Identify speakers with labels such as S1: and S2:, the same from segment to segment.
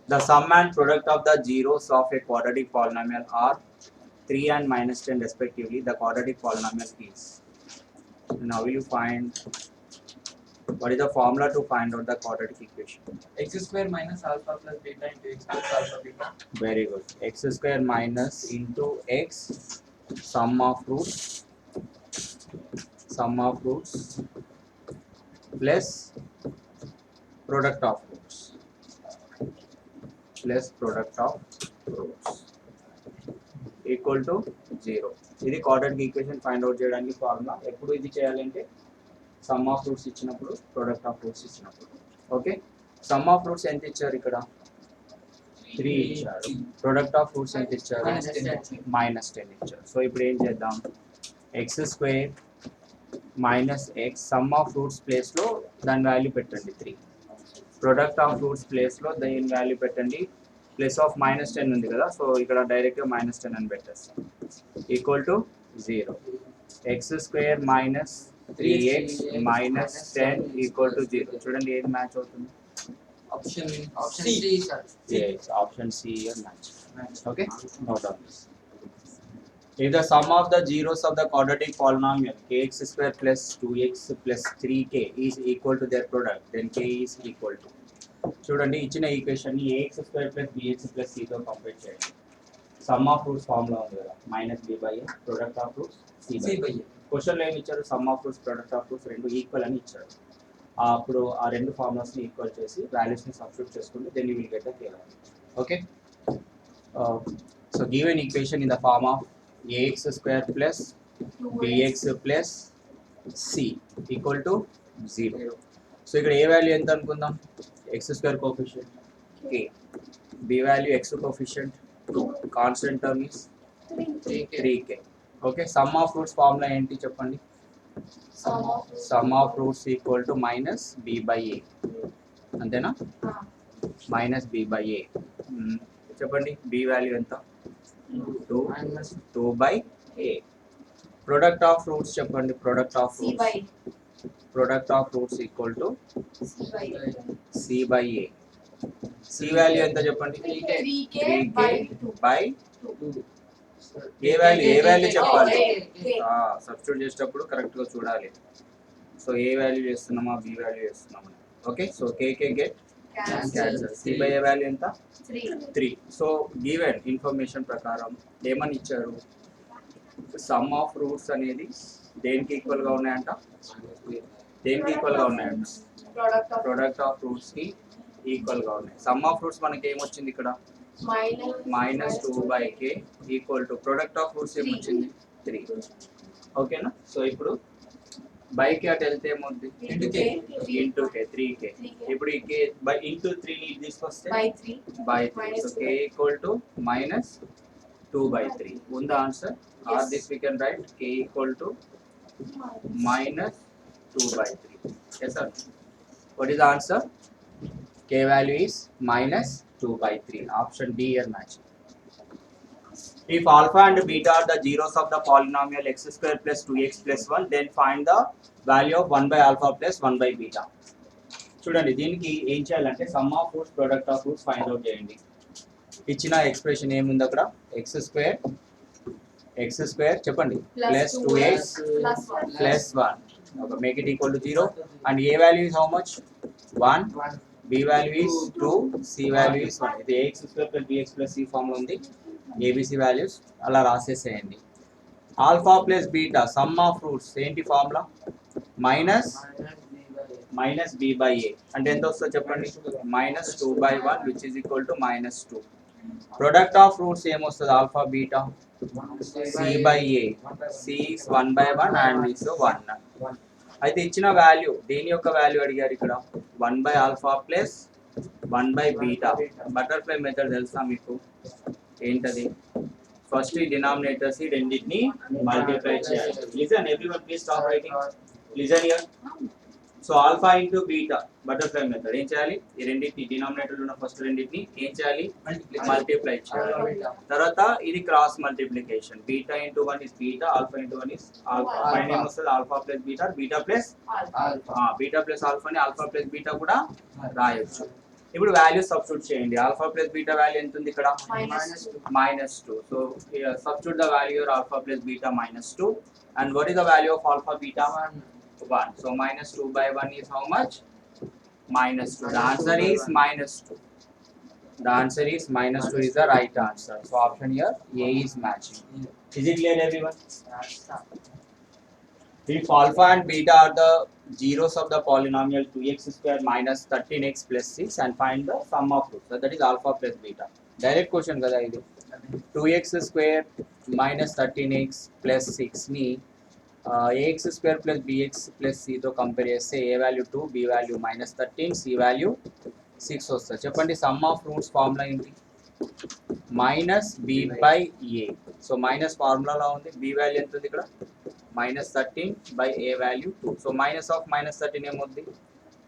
S1: The sum and product of the zeros of a quadratic polynomial are 3 and minus 10 respectively. The quadratic polynomial is. Now will you find what is the formula to find out the quadratic equation?
S2: X square minus alpha plus beta into x plus alpha beta.
S1: Very good. X square minus into x sum of roots plus product of roots equal to 0. ఇది quadratic equation find out చేయడానికి formula. ఎప్పుడు ఇది చేయాలంటే some of roots ఇచ్చినప్పుడు product of roots ఇచ్చినప్పుడు. Okay, sum of roots ఎంత ఇచ్చారు ఇక్కడ? 3 ఇచ్చారు. ప్రొడక్ట్ ఆఫ్ రూట్స్ ఎంత ఇచ్చారు? మైనస్ 10 ఇచ్చారు. సో ఇప్పుడు ఏం చేద్దాం? X square minus X some of roots ప్లేస్లో దాని వాల్యూ పెట్టండి 3. ప్రొడక్ట్ ఆఫ్ రూట్స్ ప్లేస్లో దాని వాల్యూ పెట్టండి. ప్లస్ ఆఫ్ మైనస్ 10 ఉంది కదా, సో ఇక్కడ డైరెక్ట్గా మైనస్ 10 అని పెట్టేస్తాం. Equal to 0. X square minus 3x minus 10 equal to 0. చూడండి ఏది మ్యాచ్ అవుతుంది?
S2: Option
S3: Option
S2: C.
S3: C, sir.
S1: Yes, option C here match. Okay, note down this. If the sum of the zeros of the quadratic polynomial kx square plus 2x plus 3k is equal to their product, then k is equal to. చూడండి ఇచ్చిన equation ని ax square plus bx plus c తో compare చేయండి. Some of roots formula ఉంది కదా, minus b by a, product of roots c by a. Question లో ఏమి ఇచ్చారు? Some of roots product of roots రెండు ఈక్వల్ అని ఇచ్చారు. అప్పుడు ఆ రెండు ఫార్ములాస్ని ఈక్వల్ చేసి వాల్యూస్ని సబ్స్టిట్యూట్ చేసుకుంటే then you will get the k value. Okay, so given equation in the form of ax square plus bx plus c equal to 0. So ఇక్కడ ఏ వాల్యూ ఎంత అనుకుందాం? X square coefficient k, b value x coefficient 2, constant term is 3k. Okay, sum of roots formula ఏంటి చెప్పండి? Sum of roots equal to minus b by a, అంతేనా? Minus b by a. చెప్పండి b value ఎంత? 2 by a. Product of roots చెప్పండి. Product of roots equal to c by a. c value ఎంత చెప్పండి? 3k by a value చెప్పాలి? Substitute చేసేటప్పుడు correct గా చూడాలి. సో ఏ వాల్యూ చేస్తున్నామా, బి వాల్యూ చేస్తున్నామా? Okay, so k k get cancel. C by a value ఎంత? 3. సో గివెన్ ఇన్ఫర్మేషన్ ప్రకారం ఏమని ఇచ్చారు? సమ్ ఆఫ్ రూట్స్ అనేది దేనికి ఈక్వల్ గా ఉన్నాయంట? దేనికి ఈక్వల్ గా ఉన్నాయంట? ప్రొడక్ట్ ఆఫ్ రూట్స్ కి ఈక్వల్ గా ఉన్నాయి. సమ్ ఆఫ్ రూట్స్ మనకి ఏమొచ్చింది ఇక్కడ? Minus 2 by k equal to product of roots ఏమొచ్చింది? 3. ఓకేనా? సో ఇప్పుడు బై కి అటు వెళ్తే ఏమవుతుంది? Into k 3k. ఇప్పుడు ఈ k బై ఇంటూ 3 ని తీసుకొస్తే by 3. So k equal to minus 2 by 3. ఉందా answer? Or this we can write k equal to minus 2 by 3. yes sir, what is the answer? K value is minus 2 by 3. Option D here matching. If alpha and beta are the zeros of the polynomial x square plus 2x plus 1, then find the value of 1 by alpha plus 1 by beta. చూడండి దీనికి ఏం చేయాలంటే some of roots product of roots find out చేయండి. ఇచ్చిన expression ఏముంది అక్కడ? X square చెప్పండి plus 2x plus 1. Okay, make it equal to 0. And a value is how much? 1. b value is 2, c value is 1. ఇది ax square plus bx plus c formula ఉంది. abc values అలా రాసేసేయండి. Alpha plus beta sum of roots ఏంటి formula? Minus b by a. అంటే ఎంత వస్తుందో చెప్పండి? Minus 2 by 1 which is equal to minus 2. Product of roots ఏమొస్తుంది? Alpha beta c by a. c is 1 by 1 and is 1. అయితే ఇచ్చిన value దేని యొక్క వాల్యూ అడిగారు ఇక్కడ? 1 by alpha plus 1 by beta. Butterfly method తెలుసా మీకు? ఏంటది? ఫస్ట్ ఈ డినామినేటర్స్ ఈ రెండింటిని మల్టిప్లై చేయాలి. Listen everyone please stop writing. Listen here. So alpha into beta butterfly method ఏం చేయాలి? ఈ రెండింటిని డినామినేటర్ ఉన్న ఫస్ట్ రెండింటిని ఏం చేయాలి? మల్టిప్లై చేయాలి. తర్వాత ఇది cross multiplication. Beta into 1 is beta, alpha into 1 is alpha. పైన ఏమొస్తుంది? Alpha plus beta, beta plus ఆల్ఫాని ఆల్ఫా ప్లస్ బీటా కూడా రాయొచ్చు. ఇప్పుడు వాల్యూ సబ్స్టిట్యూట్ చేయండి. ఆల్ఫా ప్లస్ బీటా వాల్యూ ఎంత ఉంది ఇక్కడ? -2. So substitute the value of alpha plus beta -2 and what is the value of alpha beta? 1. So -2 by 1 is how much? -2. The answer is -2. The answer is -2 is the right answer. So option here A is matching. Is it clear everyone? If alpha and beta are the zeros of the polynomial 2x square minus 13x plus 6 and find the sum of roots. So that is alpha plus beta. Direct question kada idu. 2x square minus 13x plus 6 ni ax square plus bx plus c తో compare చేస్తే a value 2, b value -13, c value 6 వస్తుంది. చెప్పండి sum of roots formula ఏంటి? -b/a. So minus ఫార్ములాలో ఉంది, b value ఎంత ఉంది ఇక్కడ? -13 by a value 2. So minus of -13 ఏమవుద్ది?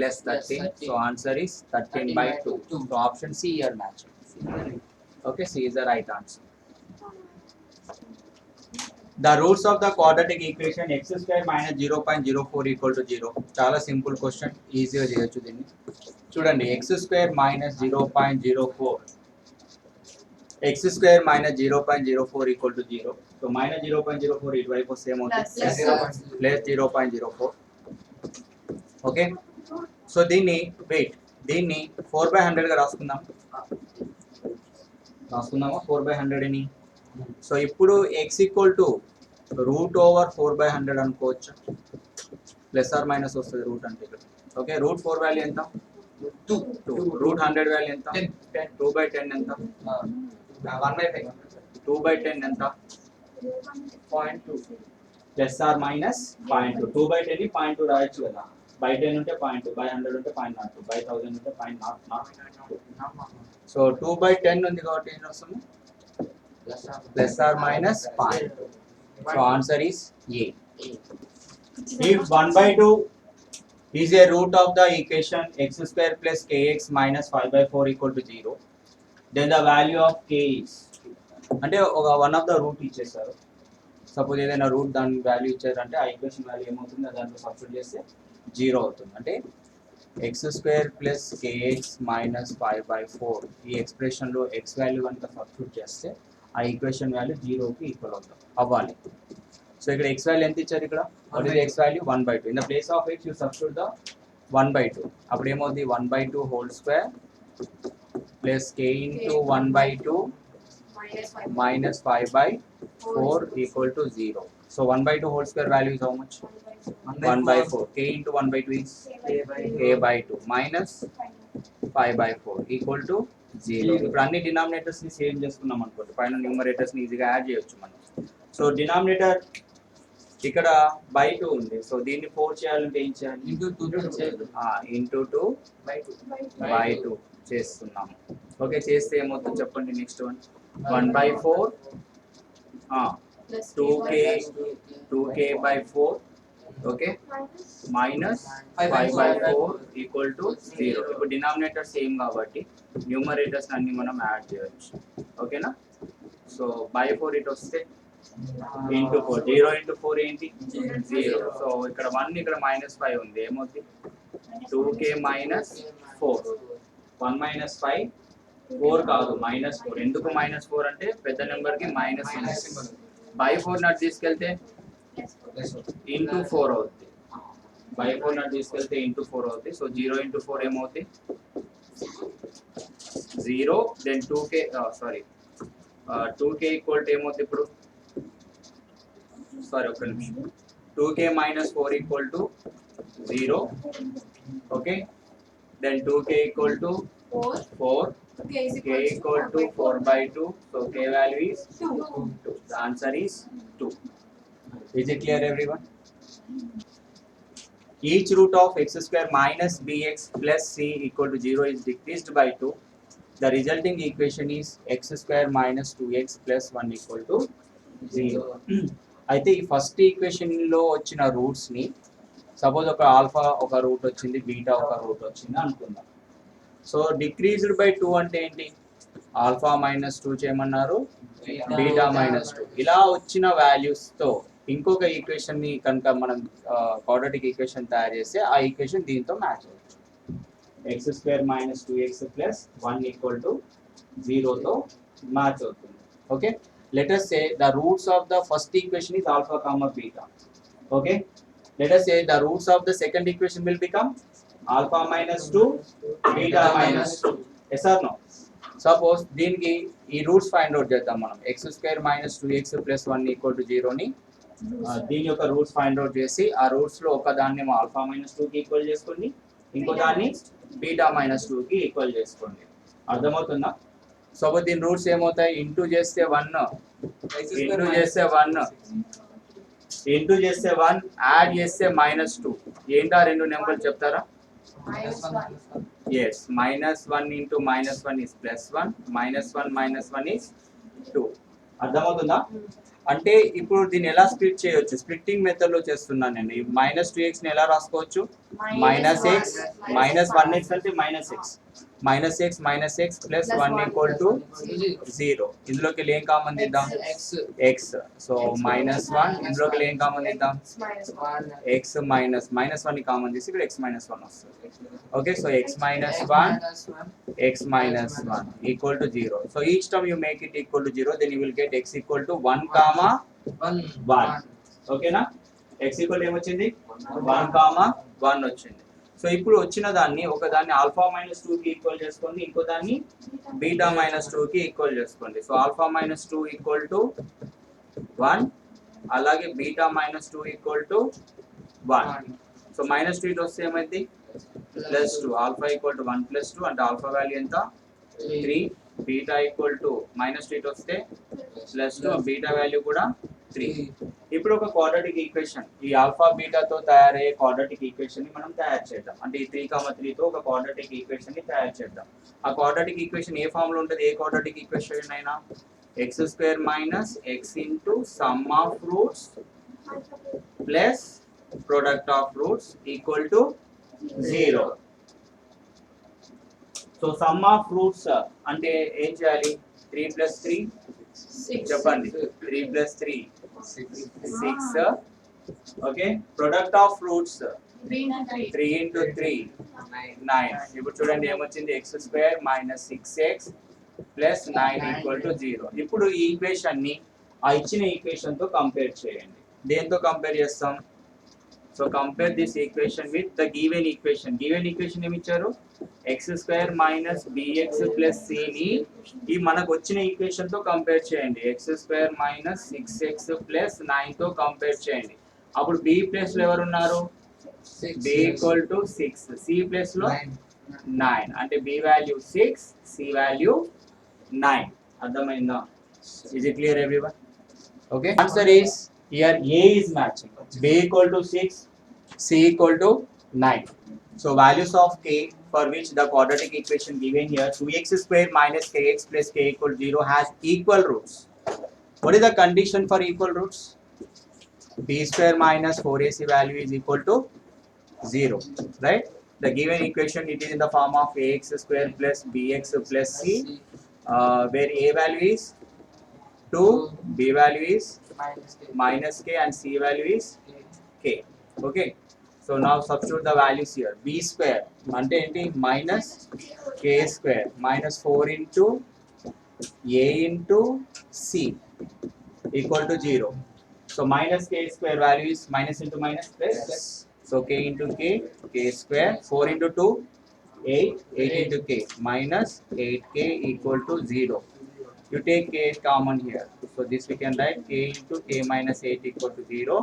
S1: +13. So answer is 13/2. So option C here matching. Okay, C is the right answer. The roots of the quadratic equation x square minus 0.04 equal to 0. చాలా simple question, ఈజీగా చేయొచ్చు దీన్ని. చూడండి x square minus 0.04. x square minus 0.04 equal to 0. So minus 0.04 ఇటువైపు వస్తే ఏమవుతుంది? Plus 0.04. Okay, so దీన్ని 4/100 గా రాసుకుందాం. 4/100 అని. సో ఇప్పుడు x ఈక్వల్ టు √4/100 అనుకోవచ్చు. ప్లస్ ఆర్ మైనస్ వస్తుంది రూట్ అంటే ఇక్కడ. ఓకే, √4 వాల్యూ ఎంత? 2. √100 వాల్యూ ఎంత? 2/10 ఎంత? 1/5. 2/10 ఎంత? 0.2. Plus or minus 0.2. 2/10 ని 0.2 రాయొచ్చు కదా. బై 10 ఉంటే 0.2, బై 100 ఉంటే 0.02, బై 1000 ఉంటే 0.00. సో 2/10 ఉంది కాబట్టి ఏం వస్తుంది? Plus or minus 0.2. So answer is A. If 1/2 is a root of the equation x square plus kx minus 5/4 equal to 0, then the value of k is, అంటే ఒక one of the route ఇచ్చేసారు. Suppose ఏదైనా route దాని value ఇచ్చారంటే ఆ equation value ఏమవుతుంది? దాంట్లో substitute చేస్తే 0 అవుతుంది. అంటే x square plus k x minus 5/4 ఈ ఎక్స్ప్రెషన్లో ఎక్స్ వాల్యూ కనుక సబ్స్టిట్యూట్ చేస్తే ఆ ఈక్వేషన్ వాల్యూ 0కి ఈక్వల్ అవ్వాలి. సో ఇక్కడ ఎక్స్ వాల్యూ ఎంత ఇచ్చారు? ఇక్కడ what is x value? 1/2. In the place of x you substitute the 1/2. అప్పుడు ఏమవుతుంది? 1/2 whole square plus k into 1/2 minus 5/4 equal to 0. So 1/2 whole square value is how much? 1/4. K into 1/2 is k/2 minus 5/4 equal to 0. ఇప్పుడు అన్ని denominators ని same చేసుకున్నాం అనుకోండి, పైన numerators ని ఈజీగా యాడ్ చేయొచ్చు మనం. సో డినామినేటర్ ఇక్కడ బై 2 ఉంది. సో దీన్ని 4 చేయాలంటే ఏం చేయాలి? ఇంటూ 2/2 చేస్తున్నాము. ఓకే, చేస్తే ఏమవుతుంది చెప్పండి? Next one 1/4 2k/4 okay minus 5/4 equal to 0. ఇప్పుడు డినామినేటర్ సేమ్ కాబట్టి న్యూమరేటర్స్ అన్ని మనం యాడ్ చేయొచ్చు. ఓకేనా? సో బై 4 ఇటు వస్తే ఇంటూ 4, 0 into 4 ఏంటి? 0. సో ఇక్కడ 1 ఇక్కడ -5 ఉంది, ఏమవుతుంది? 2k minus 4. 1 minus 5 4 కాదు -4. ఎందుకు -4 అంటే పెద్ద నెంబర్ కి మైనస్ బై 4 నాట్ తీసుకెళ్తే ఇంటూ 4 అవుతుంది. బై 4 నాట్ తీసుకెళ్తే ఇంటూ 4 అవుతుంది. సో 0 into 4 ఏమవుతుంది? 0. Then 2k sorry 2k equal to ఏమవుతుంది ఇప్పుడు? సారీ ఒక్క నిమిషం. 2k minus 4 equal to 0. Okay, then 2k equal to 4. K equal to 4/2. So K value is 2. The answer is 2. Is it clear everyone? Each root of x square minus bx plus c equal to 0 is decreased by 2. The resulting equation is x square minus 2x plus 1 equal to 0. అయితే ఈ first equation లో వచ్చిన roots ని suppose ఒక alpha ఒక route వచ్చింది, beta ఒక route వచ్చింది అనుకుందాం. సో డిక్రీజ్డ్ బై 2 అంటే ఏంటి? ఆల్ఫా -2 చేయమన్నారు, బీటా -2. ఇలా వచ్చిన వాల్యూస్ తో ఇంకొక ఈక్వేషన్ ని కనుక మనం క్వాడ్రాటిక్ ఈక్వేషన్ తయారు చేస్తే ఆ ఈక్వేషన్ దీంతో మ్యాచ్ అవ్వచ్చు. x square minus 2x plus 1 equal to 0 తో మ్యాచ్ అవుతుంది. Okay, let us say the roots of the first equation is alpha comma beta. Okay, let us say the roots of the second equation will become alpha minus 2 beta minus 2. Yes or no? Suppose దీనికి ఈ roots find out చేద్దాం మనం. x square minus 2x plus 1 equal to 0 ని దీని యొక్క roots find out చేసి ఆ roots లో ఒక దాన్ని ఆల్ఫా మైనస్ 2 కి ఈక్వల్ చేసుకోండి, ఇంకో దాన్ని బీటా మైనస్ 2 కి ఈక్వల్ చేసుకోండి. అర్థమవుతుందా? సో దీని రూట్స్ ఏమవుతాయి? ఇంటూ చేస్తే 1, ఇంటూ చేస్తే 1, ఇంటూ చేస్తే 1, యాడ్ చేస్తే -2. ఏంటా రెండు నెంబర్లు చెప్తారా? Yes, -1 into -1 is +1, -1 is 2. అర్థమవుతుందా? అంటే ఇప్పుడు దీన్ని ఎలా స్ప్లిట్ చేయొచ్చు? స్ప్లిట్టింగ్ మెథడ్ లో చేస్తున్నాను నేను. ఈ -2x ని ఎలా రాసుకోవచ్చు? -x, -1x అంటే -x plus 1 equal to 0. ఇందులోకి ఏం కామన్ తీద్దాం? x. సో -1, ఇందులోకి ఏం కామన్ తీద్దాం? x -1 ని కామన్ తీసి ఇక్కడ x -1 వస్తుంది. Okay, so x -1 equal to 0. So each time you make it equal to 0, then you will get x equal to 1, 1. ఓకేనా? x equal ఏమొచ్చింది? 1, 1 వచ్చింది. సో ఇప్పుడు వచ్చిన దాన్ని ఒక దాన్ని ఆల్ఫా మైనస్ 2 కి ఈక్వల్ చేసుకోండి, ఇంకో దాన్ని బీటా మైనస్ 2 కి ఈక్వల్ చేసుకోండి. So alpha minus 2 equal to 1, అలాగే beta minus 2 equal to 1. So -2 ఇటు వస్తే ఏమైంది? +2. ఆల్ఫా ఈక్వల్ టు 1 + 2 అంటే ఆల్ఫా వాల్యూ ఎంత? 3. బీటా ఈక్వల్ టు -2 ఇటు వస్తే +2, బీటా వాల్యూ కూడా 3. ఇప్పుడు ఒక క్వాడ్రాటిక్ ఈక్వేషన్, ఈ ఆల్ఫా బీటాతో తయారయ్యే క్వాడ్రాటిక్ ఈక్వేషన్ ని మనం తయారు చేద్దాం. అంటే ఈ 3, 3 తో ఒక క్వాడ్రాటిక్ ఈక్వేషన్ ని తయారు చేద్దాం. ఆ క్వాడ్రాటిక్ ఈక్వేషన్ ఏ ఫామ్ లో ఉంటుంది? ఏ క్వాడ్రాటిక్ ఈక్వేషన్ అయినా x² minus x into sum of roots plus product of roots equal to 0. So some of roots అంటే ఏం చేయాలి? 3 + 3 చెప్పండి. 3 + 3 6. Okay, product of roots 3 into 3 9. ఇప్పుడు చూడండి ఏమొచ్చింది? x² minus 6x plus 9 equal to 0. ఇప్పుడు ఈ ఈక్వేషన్ ని ఆ ఇచ్చిన ఈక్వేషన్ తో కంపేర్ చేయండి. దేంతో కంపేర్ చేస్తాం? So compare this equation with the given equation. Given equation ఏమి ఇచ్చారు? x² minus bx plus c ని ఈ మనకు వచ్చిన ఈక్వేషన్ తో కంపేర్ చేయండి. x² minus 6x plus 9 తో కంపేర్ చేయండి. అప్పుడు b ప్లేస్ లో ఎవరు ఉన్నారు? b equal to 6, c place లో 9 అంటే b వాల్యూ 6, c వాల్యూ 9. అర్థమైందా? Is it clear everyone? Okay, answer is here a is matching. b equal to 6, c equal to 9. So values of k for which the quadratic equation given here 2x² minus kx plus k equal to 0 has equal roots. What is the condition for equal roots? b² minus 4ac value is equal to 0, right? The given equation, it is in the form of ax² plus bx plus c, where a value is 2, b value is minus k and c value is k. Okay, so now substitute the values here. b² అంటే ఏంటి? minus k² minus 4 into a into c equal to 0. So minus k² value is minus into minus plus. So k into k² 4 into 2 8 into k minus 8k equal to 0. You take k common here, so this we can write k into k minus 8 equal to 0.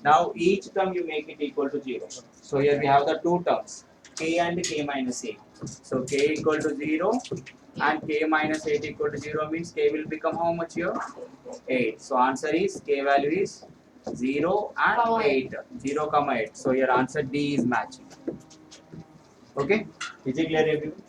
S1: Now each term you make it equal to 0. So here we have the two terms, k and k minus 8. So k equal to 0 and k minus 8 equal to 0 means k will become how much here? 8. So answer is k value is 0 and 8. 0, 8. So your answer D is matching. Okay, is it clear everyone?